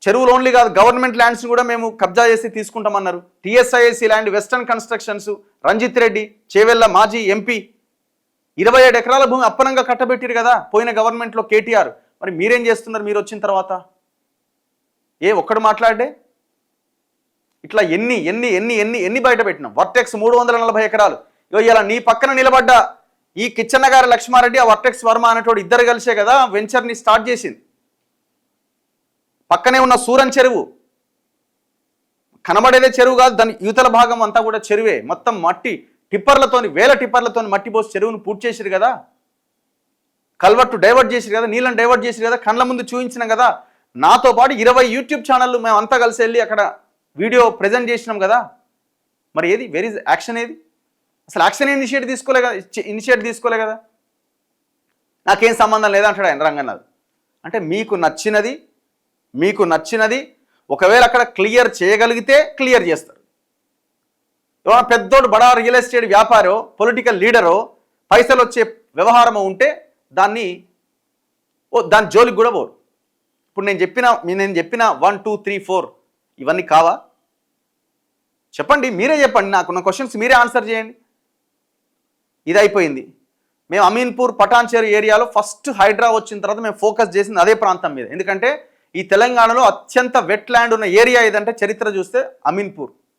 చెరువులు ఓన్లీ కాదు, government lands కూడా మేము కబ్జా చేసి తీసుకుంటామన్నారు. TSISC land, western constructions, Ranjith Reddy, Chevella మాజీ ఎంపీ 27 ఎకరాల భూమి అప్పనంగా కట్టబెట్టిరు కదా పోయిన గవర్నమెంట్లో కేటీఆర్. మరి మీరేం చేస్తున్నారు మీరు వచ్చిన తర్వాత? ఒక్కడు మాట్లాడే ఇట్లా ఎన్ని ఎన్ని ఎన్ని ఎన్ని ఎన్ని బయట పెట్టినాం. వర్టెక్స్ 340 ఎకరాలు. ఇలా నీ పక్కన నిలబడ్డ ఈ కిచ్చన్న గారి లక్ష్మారెడ్డి, ఆ వర్టెక్స్ వర్మ అనేటోడు ఇద్దరు కలిసే కదా వెంచర్ని స్టార్ట్ చేసింది. పక్కనే ఉన్న సూరన్ చెరువు కనబడేదే చెరువు కాదు, దాని యువతల భాగం అంతా కూడా చెరువే. మొత్తం మట్టి టిప్పర్లతోని, వేల టిప్పర్లతోని మట్టి పోసి చెరువును పూర్తి చేసిరు కదా, కల్వర్టు డైవర్ట్ చేసిరు కదా, నీళ్ళని డైవర్ట్ చేసిరు కదా, కళ్ళ ముందు చూపించినాం కదా. నాతో పాటు 20 యూట్యూబ్ ఛానళ్ళు మేము అంతా కలిసి వెళ్ళి అక్కడ వీడియో ప్రజెంట్ చేసినాం కదా. మరి ఏది వెరీ యాక్షన్? ఏది అసలు యాక్షన్ ఇనిషియేట్ తీసుకోలే కదా. నాకేం సంబంధం లేదంటాడు ఆయన రంగనాథ్. అంటే మీకు నచ్చినది ఒకవేళ అక్కడ క్లియర్ చేయగలిగితే క్లియర్ చేస్తారు. ఎవరైనా పెద్దోడు బడా రియల్ ఎస్టేట్ వ్యాపారో, పొలిటికల్ లీడరో, పైసలు వచ్చే వ్యవహారమో ఉంటే దాని జోలికి కూడా పోరు. ఇప్పుడు నేను చెప్పిన 1 2 3 4 ఇవన్నీ కావా? చెప్పండి, మీరే చెప్పండి. నాకున్న క్వశ్చన్స్ మీరే ఆన్సర్ చేయండి. ఇది అయిపోయింది. మేము అమీన్పూర్, పటాన్చేరు ఏరియాలో ఫస్ట్ హైడ్రా వచ్చిన తర్వాత మేము ఫోకస్ చేసింది అదే ప్రాంతం మీద. ఎందుకంటే ఈ తెలంగాణలో అత్యంత వెట్ ల్యాండ్ ఉన్న ఏరియా ఏదంటే చరిత్ర చూస్తే అమీన్పూర్.